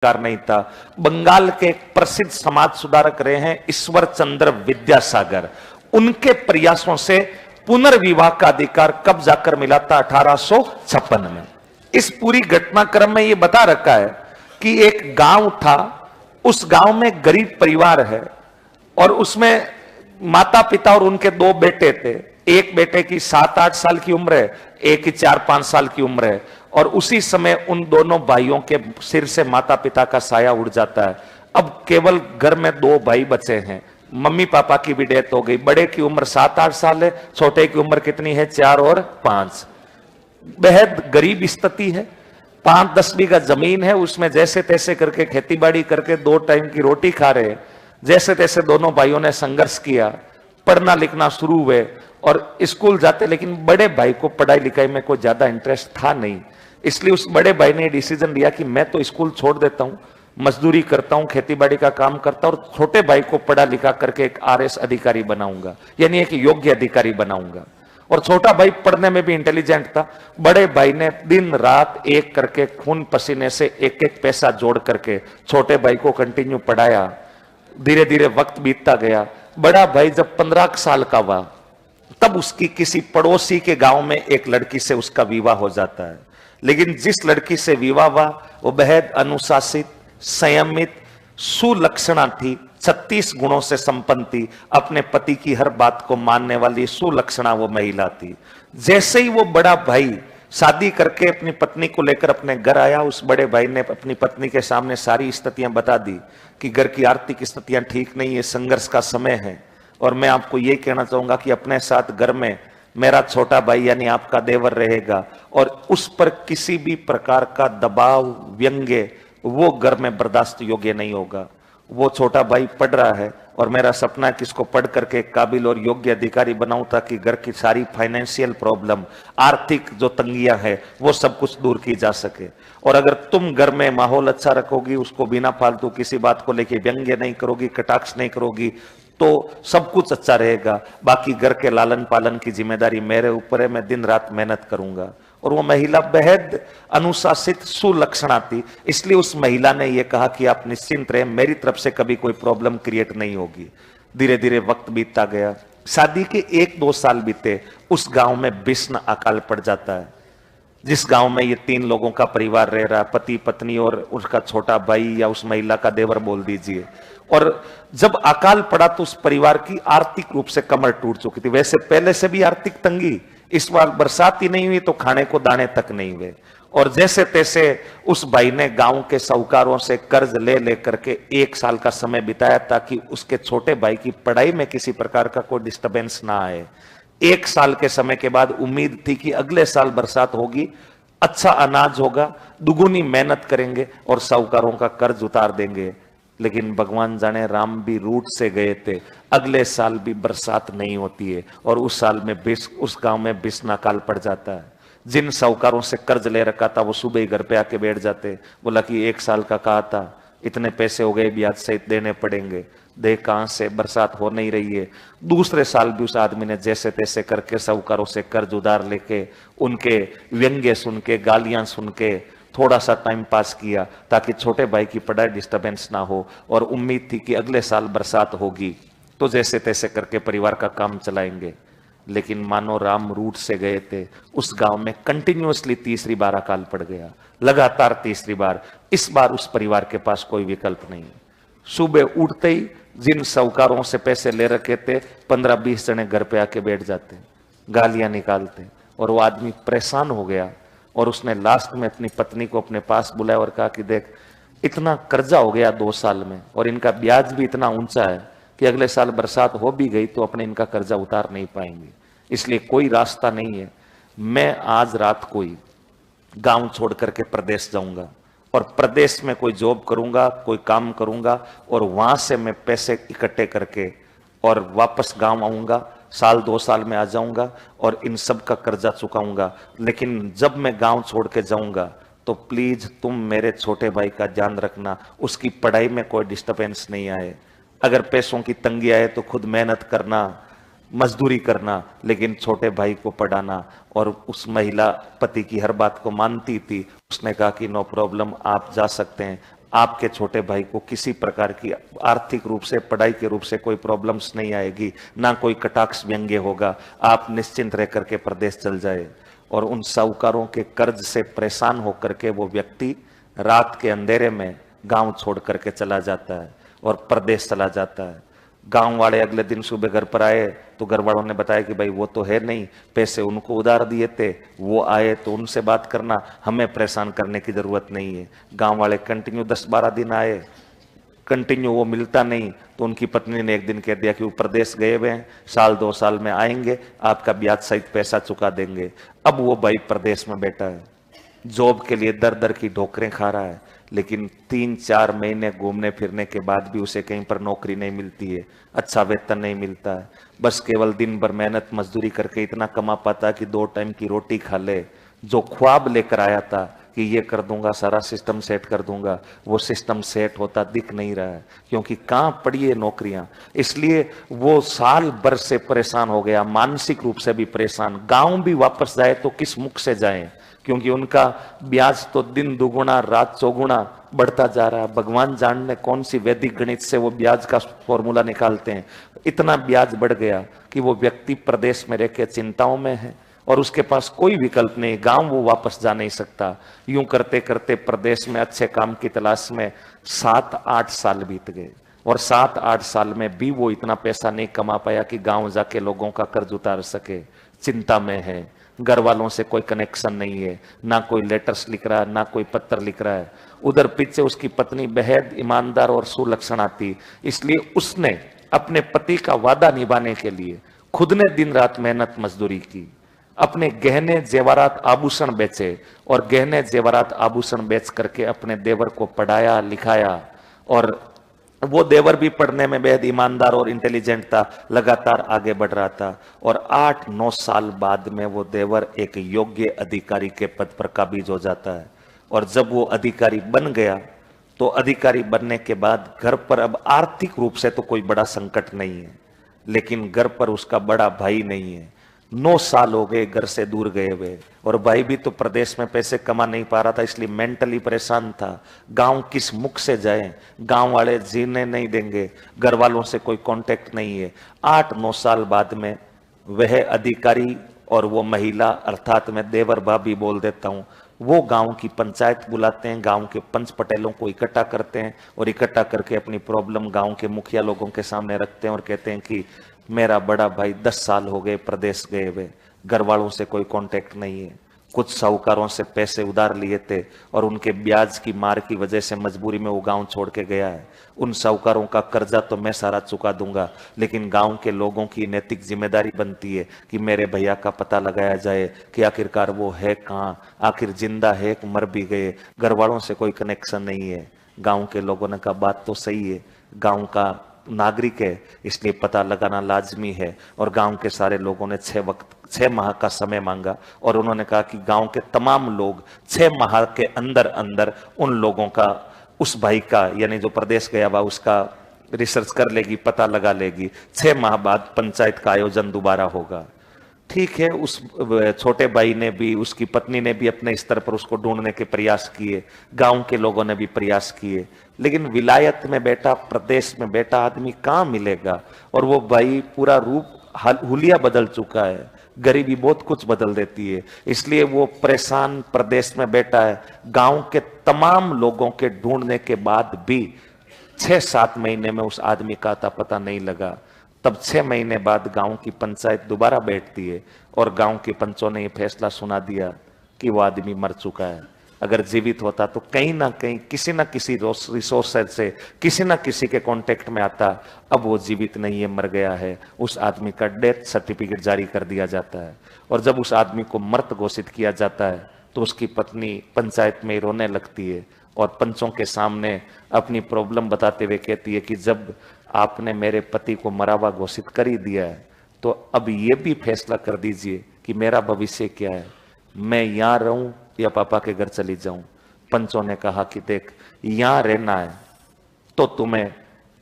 अधिकार नहीं था। बंगाल के एक प्रसिद्ध समाज सुधारक रहे हैं ईश्वर चंद्र विद्यासागर, उनके प्रयासों से पुनर्विवाह का अधिकार कब जाकर मिला था? 1856 में। इस पूरी घटनाक्रम में यह बता रखा है कि एक गांव था, उस गांव में गरीब परिवार है और उसमें माता पिता और उनके दो बेटे थे। एक बेटे की 7-8 साल की उम्र है, एक की 4-5 साल की उम्र है। और उसी समय उन दोनों भाइयों के सिर से माता पिता का साया उड़ जाता है। अब केवल घर में 2 भाई बचे हैं, मम्मी पापा की भी डेथ हो गई। बड़े की उम्र 7-8 साल है, छोटे की उम्र कितनी है? 4 और 5। बेहद गरीब स्थिति है, 5-10 बीघा जमीन है, उसमें जैसे तैसे करके खेती बाड़ी करके 2 टाइम की रोटी खा रहे। जैसे तैसे दोनों भाइयों ने संघर्ष किया, पढ़ना लिखना शुरू हुए और स्कूल जाते, लेकिन बड़े भाई को पढ़ाई लिखाई में कोई ज्यादा इंटरेस्ट था नहीं। इसलिए उस बड़े भाई ने डिसीजन लिया कि मैं तो स्कूल छोड़ देता हूं, मजदूरी करता हूं, खेती बाड़ी का काम करता हूं और छोटे भाई को पढ़ा लिखा करके एक आरएस अधिकारी बनाऊंगा, यानी एक योग्य अधिकारी बनाऊंगा। और छोटा भाई पढ़ने में भी इंटेलिजेंट था। बड़े भाई ने दिन रात एक करके खून पसीने से एक एक पैसा जोड़ करके छोटे भाई को कंटिन्यू पढ़ाया। धीरे धीरे वक्त बीतता गया। बड़ा भाई जब 15 साल का हुआ तब उसकी किसी पड़ोसी के गांव में एक लड़की से उसका विवाह हो जाता है। लेकिन जिस लड़की से विवाह हुआ वो बेहद अनुशासित, संयमित, सुलक्षणा थी, 36 गुणों से संपन्न थी, अपने पति की हर बात को मानने वाली सुलक्षणा वो महिला थी। जैसे ही वो बड़ा भाई शादी करके अपनी पत्नी को लेकर अपने घर आया, उस बड़े भाई ने अपनी पत्नी के सामने सारी स्थितियां बता दी कि घर की आर्थिक स्थितियां ठीक नहीं है, संघर्ष का समय है। और मैं आपको ये कहना चाहूंगा कि अपने साथ घर में मेरा छोटा भाई यानी आपका देवर रहेगा और उस पर किसी भी प्रकार का दबाव, व्यंग्य वो घर में बर्दाश्त योग्य नहीं होगा। वो छोटा भाई पढ़ रहा है और मेरा सपना है कि इसको पढ़ करके एक काबिल और योग्य अधिकारी बनाऊं ताकि घर की सारी फाइनेंशियल प्रॉब्लम, आर्थिक जो तंगियां हैं वो सब कुछ दूर की जा सके। और अगर तुम घर में माहौल अच्छा रखोगी, उसको बिना फालतू किसी बात को लेके व्यंग्य नहीं करोगी, कटाक्ष नहीं करोगी, तो सब कुछ अच्छा रहेगा। बाकी घर के लालन पालन की जिम्मेदारी मेरे ऊपर है, मैं दिन रात मेहनत करूंगा। और वो महिला बेहद अनुशासित, सुलक्षणा थी। इसलिए उस महिला ने यह कहा कि आप निश्चिंत रहे, मेरी तरफ से कभी कोई प्रॉब्लम क्रिएट नहीं होगी। धीरे धीरे वक्त बीतता गया। शादी के 1-2 साल बीते, उस गांव में भीषण अकाल पड़ जाता है। जिस गांव में ये 3 लोगों का परिवार रह रहा, पति पत्नी और उसका छोटा भाई या उस महिला का देवर बोल दीजिए। और जब अकाल पड़ा तो उस परिवार की आर्थिक रूप से कमर टूट चुकी थी। वैसे पहले से भी आर्थिक तंगी, इस बार बरसात ही नहीं हुई तो खाने को दाने तक नहीं हुए। और जैसे तैसे उस भाई ने गांव के साहूकारों से कर्ज ले लेकर के 1 साल का समय बिताया ताकि उसके छोटे भाई की पढ़ाई में किसी प्रकार का कोई डिस्टर्बेंस ना आए। 1 साल के समय के बाद उम्मीद थी कि अगले साल बरसात होगी, अच्छा अनाज होगा, दुगुनी मेहनत करेंगे और साहूकारों का कर्ज उतार देंगे। लेकिन भगवान जाने राम भी रूट से गए थे, अगले साल भी बरसात नहीं होती है और उस साल में उस गांव में भीषण अकाल पड़ जाता है। जिन साहूकारों से कर्ज ले रखा था वो सुबह ही घर पे आके बैठ जाते, बोला कि 1 साल का कहा था, इतने पैसे हो गए, ब्याज सहित देने पड़ेंगे, देख कहां से बरसात हो नहीं रही है। दूसरे साल भी उस आदमी ने जैसे तैसे करके साहूकारों से कर्ज उधार लेके, उनके व्यंग्य सुन के, गालियां सुन के थोड़ा सा टाइम पास किया ताकि छोटे भाई की पढ़ाई डिस्टर्बेंस ना हो। और उम्मीद थी कि अगले साल बरसात होगी तो जैसे तैसे करके परिवार का काम चलाएंगे। लेकिन मानो राम रूट से गए थे, उस गांव में कंटिन्यूअसली 3री बार अकाल पड़ गया, लगातार 3री बार। इस बार उस परिवार के पास कोई विकल्प नहीं। सुबह उठते ही जिन साहूकारों से पैसे ले रखे थे, 15-20 जने घर पे आके बैठ जाते, गालियां निकालते। और वो आदमी परेशान हो गया और उसने लास्ट में अपनी पत्नी को अपने पास बुलाया और कहा कि देख, इतना कर्जा हो गया 2 साल में और इनका ब्याज भी इतना ऊंचा है कि अगले साल बरसात हो भी गई तो अपने इनका कर्जा उतार नहीं पाएंगे, इसलिए कोई रास्ता नहीं है। मैं आज रात को ही गांव छोड़ करके प्रदेश जाऊंगा और प्रदेश में कोई जॉब करूंगा, कोई काम करूंगा और वहां से मैं पैसे इकट्ठे करके और वापस गांव आऊंगा, 1-2 साल में आ जाऊंगा और इन सब का कर्जा चुकाऊंगा। लेकिन जब मैं गांव छोड़ के जाऊंगा तो प्लीज तुम मेरे छोटे भाई का ध्यान रखना, उसकी पढ़ाई में कोई डिस्टर्बेंस नहीं आए। अगर पैसों की तंगी आए तो खुद मेहनत करना, मजदूरी करना, लेकिन छोटे भाई को पढ़ाना। और उस महिला पति की हर बात को मानती थी। उसने कहा कि नो प्रॉब्लम, आप जा सकते हैं, आपके छोटे भाई को किसी प्रकार की आर्थिक रूप से, पढ़ाई के रूप से कोई प्रॉब्लम्स नहीं आएगी, ना कोई कटाक्ष व्यंग्य होगा। आप निश्चिंत रह करके प्रदेश चल जाए। और उन साहूकारों के कर्ज से परेशान होकर के वो व्यक्ति रात के अंधेरे में गांव छोड़ करके चला जाता है और प्रदेश चला जाता है। गांव वाले अगले दिन सुबह घर पर आए तो घर वालों ने बताया कि भाई वो तो है नहीं, पैसे उनको उधार दिए थे, वो आए तो उनसे बात करना, हमें परेशान करने की जरूरत नहीं है। गांव वाले कंटिन्यू 10-12 दिन आए, कंटिन्यू वो मिलता नहीं, तो उनकी पत्नी ने एक दिन कह दिया कि वो प्रदेश गए हुए हैं, 1-2 साल में आएंगे, आपका ब्याज सहित पैसा चुका देंगे। अब वो भाई प्रदेश में बैठा है, जॉब के लिए दर दर की ठोकरें खा रहा है, लेकिन 3-4 महीने घूमने फिरने के बाद भी उसे कहीं पर नौकरी नहीं मिलती है, अच्छा वेतन नहीं मिलता है। बस केवल दिन भर मेहनत मजदूरी करके इतना कमा पाता कि 2 टाइम की रोटी खा ले। जो ख्वाब लेकर आया था कि ये कर दूंगा, सारा सिस्टम सेट कर दूंगा, वो सिस्टम सेट होता दिख नहीं रहा है, क्योंकि कहां पड़ी है नौकरियां। इसलिए वो साल भर से परेशान हो गया, मानसिक रूप से भी परेशान। गांव भी वापस जाए तो किस मुख से जाए, क्योंकि उनका ब्याज तो दिन दुगुना रात चौगुना बढ़ता जा रहा है। भगवान जाने कौन सी वैदिक गणित से वो ब्याज का फॉर्मूला निकालते हैं, इतना ब्याज बढ़ गया कि वो व्यक्ति प्रदेश में रहकर चिंताओं में है और उसके पास कोई विकल्प नहीं, गांव वो वापस जा नहीं सकता। यूं करते करते प्रदेश में अच्छे काम की तलाश में 7-8 साल बीत गए और 7-8 साल में भी वो इतना पैसा नहीं कमा पाया कि गांव जाके लोगों का कर्ज उतार सके। चिंता में है, घर वालों से कोई कनेक्शन नहीं है, ना कोई लेटर्स लिख रहा है, ना कोई पत्र लिख रहा है। उधर पीछे उसकी पत्नी बेहद ईमानदार और सुलक्षणा थी, इसलिए उसने अपने पति का वादा निभाने के लिए खुद ने दिन रात मेहनत मजदूरी की, अपने गहने जेवरात आभूषण बेचे और गहने जेवरात आभूषण बेच करके अपने देवर को पढ़ाया लिखाया। और वो देवर भी पढ़ने में बेहद ईमानदार और इंटेलिजेंट था, लगातार आगे बढ़ रहा था। और 8-9 साल बाद में वो देवर एक योग्य अधिकारी के पद पर काबिज हो जाता है। और जब वो अधिकारी बन गया तो अधिकारी बनने के बाद घर पर अब आर्थिक रूप से तो कोई बड़ा संकट नहीं है, लेकिन घर पर उसका बड़ा भाई नहीं है। 9 साल हो गए घर से दूर गए हुए, और भाई भी तो प्रदेश में पैसे कमा नहीं पा रहा था, इसलिए मेंटली परेशान था। गांव किस मुख से जाए, गांव वाले जीने नहीं देंगे, घर वालों से कोई कांटेक्ट नहीं है। 8-9 साल बाद में वह अधिकारी और वो महिला, अर्थात मैं देवर भाभी बोल देता हूँ, वो गांव की पंचायत बुलाते हैं, गांव के पंच पटेलों को इकट्ठा करते हैं और इकट्ठा करके अपनी प्रॉब्लम गांव के मुखिया लोगों के सामने रखते हैं और कहते हैं कि मेरा बड़ा भाई 10 साल हो गए प्रदेश गए हुए, घर वालों से कोई कांटेक्ट नहीं है, कुछ साहूकारों से पैसे उधार लिए थे और उनके ब्याज की मार की वजह से मजबूरी में वो गांव छोड़ के गया है। उन साहूकारों का कर्जा तो मैं सारा चुका दूंगा, लेकिन गांव के लोगों की नैतिक जिम्मेदारी बनती है कि मेरे भैया का पता लगाया जाए कि आखिरकार वो है कहाँ, आखिर जिंदा है कि मर भी गए। घर वालों से कोई कनेक्शन नहीं है। गांव के लोगों ने कहा बात तो सही है, गांव का नागरिक है इसलिए पता लगाना लाजमी है। और गांव के सारे लोगों ने 6 माह का समय मांगा और उन्होंने कहा कि गांव के तमाम लोग 6 माह के अंदर अंदर उन लोगों का, उस भाई का, यानी जो प्रदेश गया हुआ उसका रिसर्च कर लेगी, पता लगा लेगी। 6 माह बाद पंचायत का आयोजन दोबारा होगा। ठीक है, उस छोटे भाई ने भी, उसकी पत्नी ने भी अपने स्तर पर उसको ढूंढने के प्रयास किए, गांव के लोगों ने भी प्रयास किए, लेकिन विलायत में बैठा, प्रदेश में बैठा आदमी कहाँ मिलेगा। और वो भाई पूरा रूप हुलिया बदल चुका है, गरीबी बहुत कुछ बदल देती है, इसलिए वो परेशान प्रदेश में बैठा है। गांव के तमाम लोगों के ढूंढने के बाद भी 6-7 महीने में उस आदमी का अता पता नहीं लगा। तब 6 महीने बाद गांव की पंचायत दोबारा बैठती है और गांव के पंचों ने यह फैसला सुना दिया कि वो आदमी मर चुका है। अगर जीवित होता तो कहीं ना कहीं किसी ना किसी रिसोर्स से किसी ना किसी के कांटेक्ट में आता। अब वो जीवित नहीं है, मर गया है। उस आदमी का डेथ सर्टिफिकेट जारी कर दिया जाता है और जब उस आदमी को मृत घोषित किया जाता है तो उसकी पत्नी पंचायत में रोने लगती है और पंचों के सामने अपनी प्रॉब्लम बताते हुए कहती है कि जब आपने मेरे पति को मरा हुआ घोषित कर ही दिया है तो अब ये भी फैसला कर दीजिए कि मेरा भविष्य क्या है, मैं यहाँ रहूं या पापा के घर चली जाऊं। पंचों ने कहा कि देख, यहाँ रहना है तो तुम्हें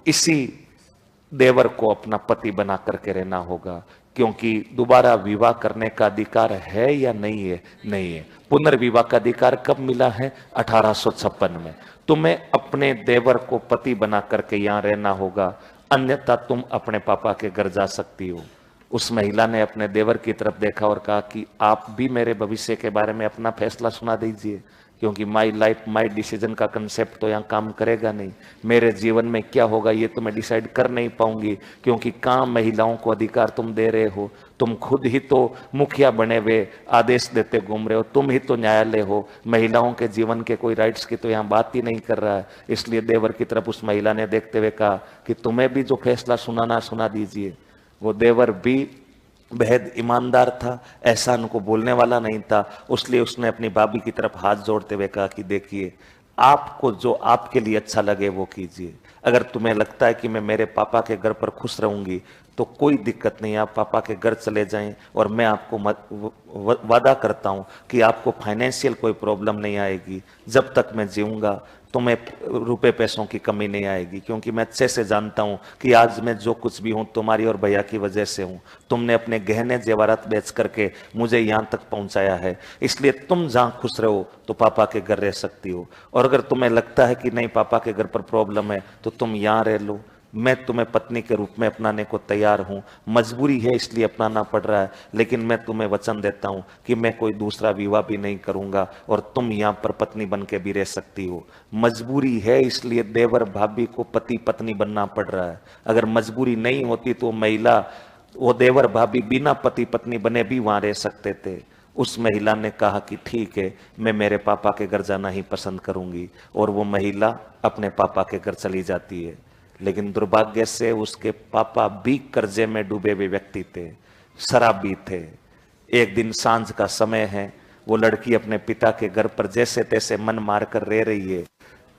इसी देवर को अपना पति बना करके रहना होगा, क्योंकि दोबारा विवाह करने का अधिकार है या नहीं है? नहीं है। पुनर्विवाह का अधिकार कब मिला है? 1856 में। तुम्हें अपने देवर को पति बना करके यहां रहना होगा, अन्यथा तुम अपने पापा के घर जा सकती हो। उस महिला ने अपने देवर की तरफ देखा और कहा कि आप भी मेरे भविष्य के बारे में अपना फैसला सुना दीजिए, क्योंकि माई लाइफ माई डिसीजन का कंसेप्ट तो यहाँ काम करेगा नहीं। मेरे जीवन में क्या होगा ये तो मैं डिसाइड कर नहीं पाऊंगी, क्योंकि कहाँ महिलाओं को अधिकार तुम दे रहे हो। तुम खुद ही तो मुखिया बने हुए आदेश देते घूम रहे हो, तुम ही तो न्यायालय हो, महिलाओं के जीवन के कोई राइट्स की तो यहाँ बात ही नहीं कर रहा है। इसलिए देवर की तरफ उस महिला ने देखते हुए कहा कि तुम्हें भी जो फैसला सुनाना सुना दीजिए। वो देवर भी बेहद ईमानदार था, ऐसा उनको बोलने वाला नहीं था, इसलिए उसने अपनी भाभी की तरफ हाथ जोड़ते हुए कहा कि देखिए, आपको जो आपके लिए अच्छा लगे वो कीजिए। अगर तुम्हें लगता है कि मैं मेरे पापा के घर पर खुश रहूंगी तो कोई दिक्कत नहीं, आप पापा के घर चले जाएं, और मैं आपको वादा करता हूं कि आपको फाइनेंशियल कोई प्रॉब्लम नहीं आएगी। जब तक मैं जीऊंगा तुम्हें रुपए पैसों की कमी नहीं आएगी, क्योंकि मैं अच्छे से जानता हूं कि आज मैं जो कुछ भी हूं तुम्हारी और भैया की वजह से हूं। तुमने अपने गहने जेवरात बेच करके मुझे यहां तक पहुंचाया है, इसलिए तुम जहां खुश रहो तो पापा के घर रह सकती हो। और अगर तुम्हें लगता है कि नहीं पापा के घर पर प्रॉब्लम है तो तुम यहां रह लो, मैं तुम्हें पत्नी के रूप में अपनाने को तैयार हूं। मजबूरी है इसलिए अपनाना पड़ रहा है, लेकिन मैं तुम्हें वचन देता हूं कि मैं कोई दूसरा विवाह भी नहीं करूंगा और तुम यहां पर पत्नी बन के भी रह सकती हो। मजबूरी है इसलिए देवर भाभी को पति पत्नी बनना पड़ रहा है। अगर मजबूरी नहीं होती तो महिला, वो देवर भाभी बिना पति पत्नी बने भी वहां रह सकते थे। उस महिला ने कहा कि ठीक है, मैं मेरे पापा के घर जाना ही पसंद करूंगी, और वो महिला अपने पापा के घर चली जाती है। लेकिन दुर्भाग्य से उसके पापा भी कर्जे में डूबे हुए व्यक्ति थे, शराबी थे। एक दिन सांझ का समय है, वो लड़की अपने पिता के घर पर जैसे तैसे मन मार कर रह रही है।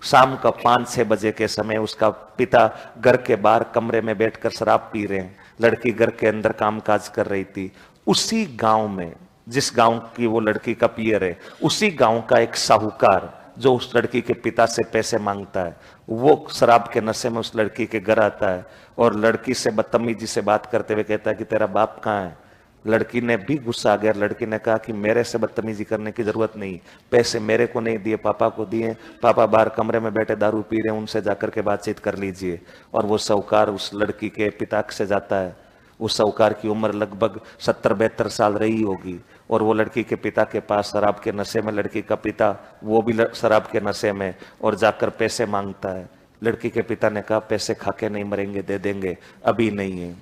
शाम का 5-6 बजे के समय उसका पिता घर के बाहर कमरे में बैठकर शराब पी रहे हैं, लड़की घर के अंदर कामकाज कर रही थी। उसी गांव में, जिस गांव की वो लड़की का पियर है, उसी गांव का एक साहूकार जो उस लड़की के पिता से पैसे मांगता है, वो शराब के नशे में उस लड़की के घर आता है और लड़की से बदतमीजी से बात करते हुए कहता है कि तेरा बाप कहाँ है। लड़की ने भी गुस्सा आ गया। लड़की ने कहा कि मेरे से बदतमीजी करने की जरूरत नहीं, पैसे मेरे को नहीं दिए, पापा को दिए, पापा बाहर कमरे में बैठे दारू पी रहे हैं, उनसे जाकर के बातचीत कर लीजिए। और वो साहूकार उस लड़की के पिता से जाता है। उस साहूकार की उम्र लगभग 70-72 साल रही होगी, और वो लड़की के पिता के पास शराब के नशे में, लड़की का पिता वो भी शराब के नशे में, और जाकर पैसे मांगता है। लड़की के पिता ने कहा पैसे खा के नहीं मरेंगे, दे देंगे, अभी नहीं है।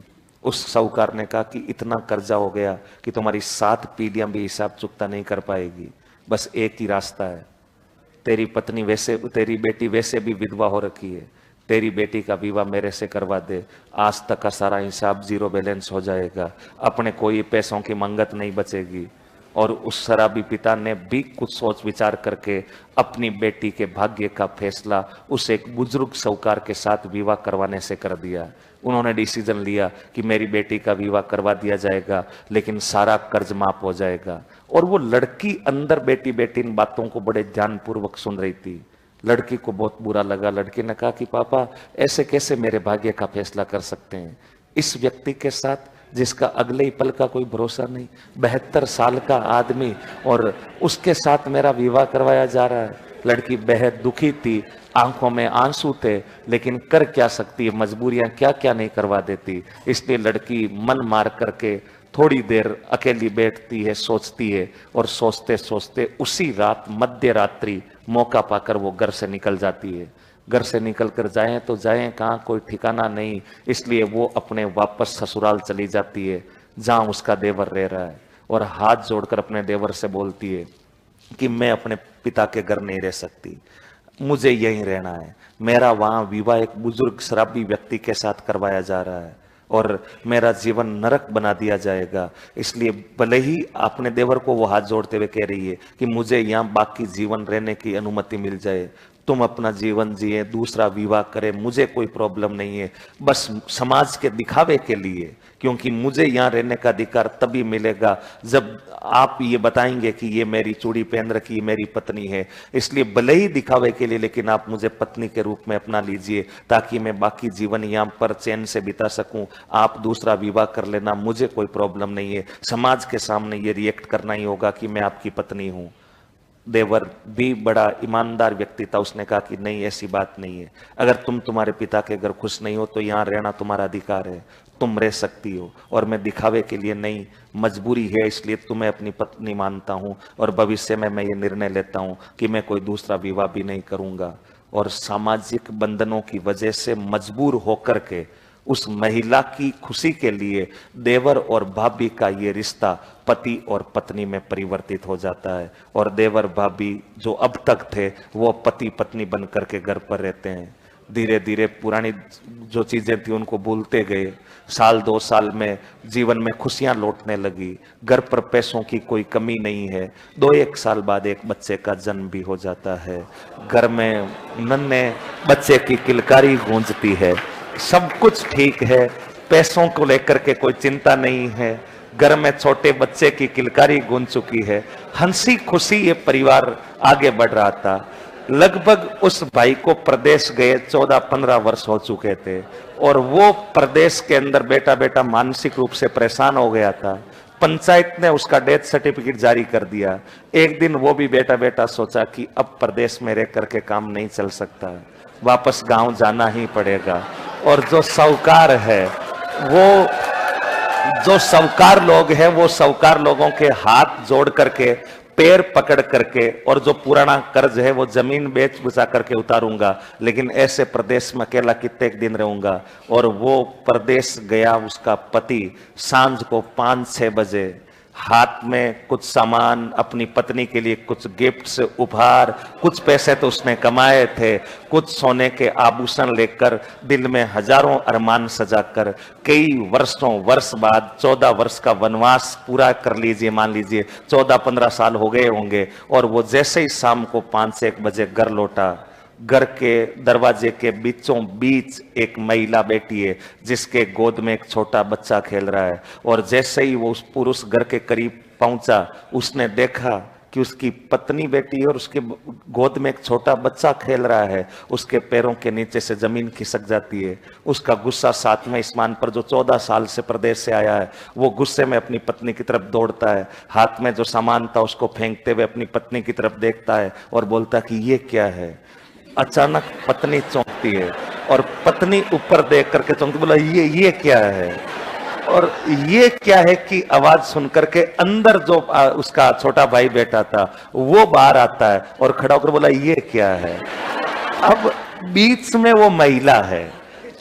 उस साहूकार ने कहा कि इतना कर्जा हो गया कि तुम्हारी 7 पीढ़ियां भी हिसाब चुकता नहीं कर पाएगी, बस एक ही रास्ता है, तेरी पत्नी वैसे, तेरी बेटी वैसे भी विधवा हो रखी है, तेरी बेटी का विवाह मेरे से करवा दे, आज तक का सारा हिसाब जीरो बैलेंस हो जाएगा, अपने कोई पैसों की मंगत नहीं बचेगी। और उस शराबी पिता ने भी कुछ सोच विचार करके अपनी बेटी के भाग्य का फैसला उस एक बुजुर्ग साहूकार के साथ विवाह करवाने से कर दिया। उन्होंने डिसीजन लिया कि मेरी बेटी का विवाह करवा दिया जाएगा, लेकिन सारा कर्ज माफ हो जाएगा। और वो लड़की अंदर बैठी बैठी इन बातों को बड़े ध्यानपूर्वक सुन रही थी। लड़की को बहुत बुरा लगा। लड़की ने कहा कि पापा ऐसे कैसे मेरे भाग्य का फैसला कर सकते हैं, इस व्यक्ति के साथ जिसका अगले ही पल का कोई भरोसा नहीं, 72 साल का आदमी, और उसके साथ मेरा विवाह करवाया जा रहा है। लड़की बेहद दुखी थी, आंखों में आंसू थे, लेकिन कर क्या सकती है, मजबूरियां क्या क्या नहीं करवा देती। इसलिए लड़की मन मार करके थोड़ी देर अकेली बैठती है, सोचती है, और सोचते सोचते उसी रात मध्य रात्रि मौका पाकर वो घर से निकल जाती है। घर से निकल कर जाएं तो जाएं कहाँ, कोई ठिकाना नहीं। इसलिए वो अपने वापस ससुराल चली जाती है जहां उसका देवर रह रहा है, और हाथ जोड़कर अपने देवर से बोलती है कि मैं अपने पिता के घर नहीं रह सकती, मुझे यहीं रहना है। मेरा वहां विवाह एक बुजुर्ग शराबी व्यक्ति के साथ करवाया जा रहा है और मेरा जीवन नरक बना दिया जाएगा। इसलिए भले ही अपने देवर को वो हाथ जोड़ते हुए कह रही है कि मुझे यहाँ बाकी जीवन रहने की अनुमति मिल जाए, तुम अपना जीवन जिए, दूसरा विवाह करे, मुझे कोई प्रॉब्लम नहीं है, बस समाज के दिखावे के लिए, क्योंकि मुझे यहाँ रहने का अधिकार तभी मिलेगा जब आप ये बताएंगे कि ये मेरी चूड़ी पहन रखी मेरी पत्नी है। इसलिए भले ही दिखावे के लिए, लेकिन आप मुझे पत्नी के रूप में अपना लीजिए ताकि मैं बाकी जीवन यहाँ पर चैन से बिता सकूं। आप दूसरा विवाह कर लेना, मुझे कोई प्रॉब्लम नहीं है, समाज के सामने ये रिएक्ट करना ही होगा कि मैं आपकी पत्नी हूं। देवर भी बड़ा ईमानदार व्यक्ति था, उसने कहा कि नहीं, ऐसी बात नहीं है, अगर तुम तुम्हारे पिता के घर खुश नहीं हो तो यहाँ रहना तुम्हारा अधिकार है, तुम रह सकती हो, और मैं दिखावे के लिए नहीं, मजबूरी है इसलिए तुम्हें अपनी पत्नी मानता हूं, और भविष्य में मैं ये निर्णय लेता हूं कि मैं कोई दूसरा विवाह भी नहीं करूंगा। और सामाजिक बंधनों की वजह से मजबूर होकर के उस महिला की खुशी के लिए देवर और भाभी का ये रिश्ता पति और पत्नी में परिवर्तित हो जाता है, और देवर भाभी जो अब तक थे वो पति पत्नी बनकर के घर पर रहते हैं। धीरे धीरे पुरानी जो चीजें थी उनको भूलते गए। साल 2 साल में जीवन में खुशियां लौटने लगी, घर पर पैसों की कोई कमी नहीं है। 2-1 साल बाद एक बच्चे का जन्म भी हो जाता है। घर में नन्हे बच्चे की किलकारी गूंजती है, सब कुछ ठीक है, पैसों को लेकर के कोई चिंता नहीं है। घर में छोटे बच्चे की किलकारी गूंज चुकी है, हंसी खुशी ये परिवार आगे बढ़ रहा था। लगभग उस भाई को प्रदेश गए 14-15 वर्ष हो चुके थे, और वो प्रदेश के अंदर बेटा बेटा मानसिक रूप से परेशान हो गया था। पंचायत ने उसका डेथ सर्टिफिकेट जारी कर दिया। एक दिन वो भी बेटा बेटा सोचा कि अब प्रदेश में रह करके काम नहीं चल सकता, वापस गांव जाना ही पड़ेगा। और जो साहूकार है, वो जो साहूकार लोग हैं, वो साहूकार लोगों के हाथ जोड़ करके, पैर पकड़ करके, और जो पुराना कर्ज है वो जमीन बेच बुचा करके उतारूंगा, लेकिन ऐसे प्रदेश में अकेला कितने दिन रहूंगा। और वो प्रदेश गया। उसका पति सांझ को 5-6 बजे हाथ में कुछ सामान, अपनी पत्नी के लिए कुछ गिफ्ट्स, उपहार, कुछ पैसे तो उसने कमाए थे, कुछ सोने के आभूषण लेकर, दिल में हजारों अरमान सजाकर, कई वर्ष बाद 14 वर्ष का वनवास पूरा कर लीजिए, मान लीजिए 14-15 साल हो गए होंगे, और वो जैसे ही शाम को 5-1 बजे घर लौटा, घर के दरवाजे के बीचों बीच एक महिला बैठी है जिसके गोद में एक छोटा बच्चा खेल रहा है। और जैसे ही वो उस पुरुष घर के करीब पहुंचा, उसने देखा कि उसकी पत्नी बैठी है और उसके गोद में एक छोटा बच्चा खेल रहा है। उसके पैरों के नीचे से जमीन खिसक जाती है। उसका गुस्सा 7वें आसमान पर, जो 14 साल से प्रदेश से आया है, वो गुस्से में अपनी पत्नी की तरफ दौड़ता है। हाथ में जो सामान था उसको फेंकते हुए अपनी पत्नी की तरफ देखता है और बोलता कि ये क्या है। अचानक पत्नी चौंकती है, और पत्नी ऊपर देख करके चौंकती, बोला ये क्या है। और ये क्या है कि आवाज सुन करके अंदर जो उसका छोटा भाई बैठा था वो बाहर आता है और खड़ा होकर बोला ये क्या है। अब बीच में वो महिला है,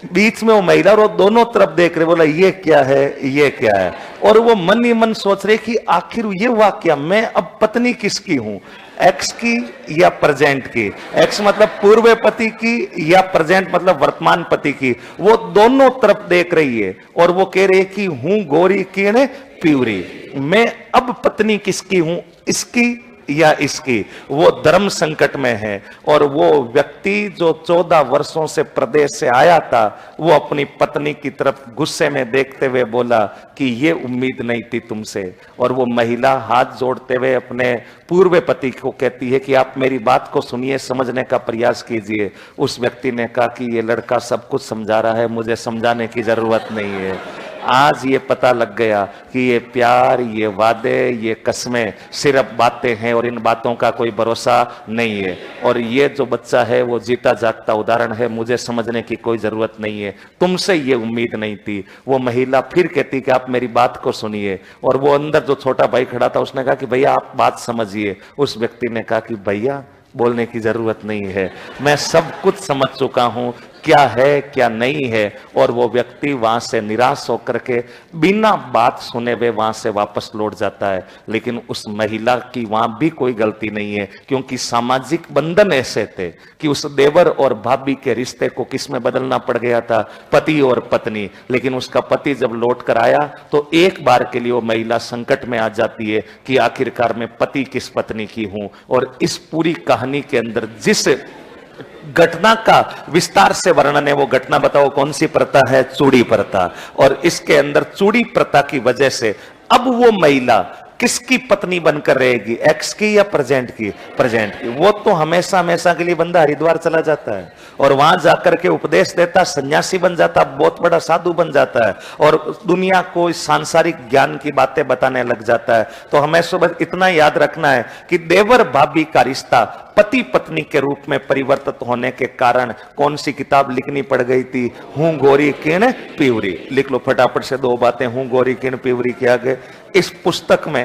बीच में वो महिला, और वो दोनों तरफ देख रहे, बोला ये क्या है, ये क्या है। और वो मन ही मन सोच रहे कि आखिर ये हुआ क्या, मैं अब पत्नी किसकी हूं, एक्स की या प्रेजेंट की। एक्स मतलब पूर्व पति की, या प्रेजेंट मतलब वर्तमान पति की। वो दोनों तरफ देख रही है और वो कह रही है कि हूं गोरी की ने प्यूरी, मैं अब पत्नी किसकी हूं, इसकी या इसकी। वो धर्म संकट में है। और वो व्यक्ति जो 14 वर्षों से प्रदेश से आया था, वो अपनी पत्नी की तरफ गुस्से में देखते हुए बोला कि ये उम्मीद नहीं थी तुमसे। और वो महिला हाथ जोड़ते हुए अपने पूर्व पति को कहती है कि आप मेरी बात को सुनिए, समझने का प्रयास कीजिए। उस व्यक्ति ने कहा कि ये लड़का सब कुछ समझा रहा है, मुझे समझाने की जरूरत नहीं है। आज ये पता लग गया कि ये प्यार, ये वादे, ये कस्में सिर्फ बातें हैं और इन बातों का कोई भरोसा नहीं है। और ये जो बच्चा है वो जीता जागता उदाहरण है, मुझे समझने की कोई जरूरत नहीं है, तुमसे ये उम्मीद नहीं थी। वो महिला फिर कहती कि आप मेरी बात को सुनिए। और वो अंदर जो छोटा भाई खड़ा था उसने कहा कि भैया आप बात समझिए। उस व्यक्ति ने कहा कि भैया बोलने की जरूरत नहीं है, मैं सब कुछ समझ चुका हूं, क्या है क्या नहीं है। और वो व्यक्ति वहां से निराश होकर के बिना बात सुने हुए वहां से वापस लौट जाता है। लेकिन उस महिला की वहां भी कोई गलती नहीं है, क्योंकि सामाजिक बंधन ऐसे थे कि उस देवर और भाभी के रिश्ते को किसमें बदलना पड़ गया था, पति और पत्नी। लेकिन उसका पति जब लौट कर आया तो एक बार के लिए वो महिला संकट में आ जाती है कि आखिरकार मैं पति किस पत्नी की हूं। और इस पूरी कहानी के अंदर जिस घटना का विस्तार से वर्णन है, वो घटना बताओ कौन सी प्रथा है, चूड़ी प्रथा। और इसके अंदर चूड़ी प्रथा की वजह से अब वो महिला किसकी पत्नी बनकर रहेगी, एक्स की या प्रेजेंट की? प्रेजेंट की। वो तो हमेशा हमेशा के लिए बंदा हरिद्वार चला जाता है और वहां जाकर के उपदेश देता, सन्यासी बन जाता, बहुत बड़ा साधु बन जाता है और दुनिया को इस सांसारिक ज्ञान की बातें बताने लग जाता है। तो हमें सुबह इतना याद रखना है कि देवर भाभी का रिश्ता पति पत्नी के रूप में परिवर्तित होने के कारण कौन सी किताब लिखनी पड़ गई थी? हूं गोरी किण पिवरी। लिख लो फटाफट से 2 बातें, हूं गोरी किण पिवरी के आगे। इस पुस्तक में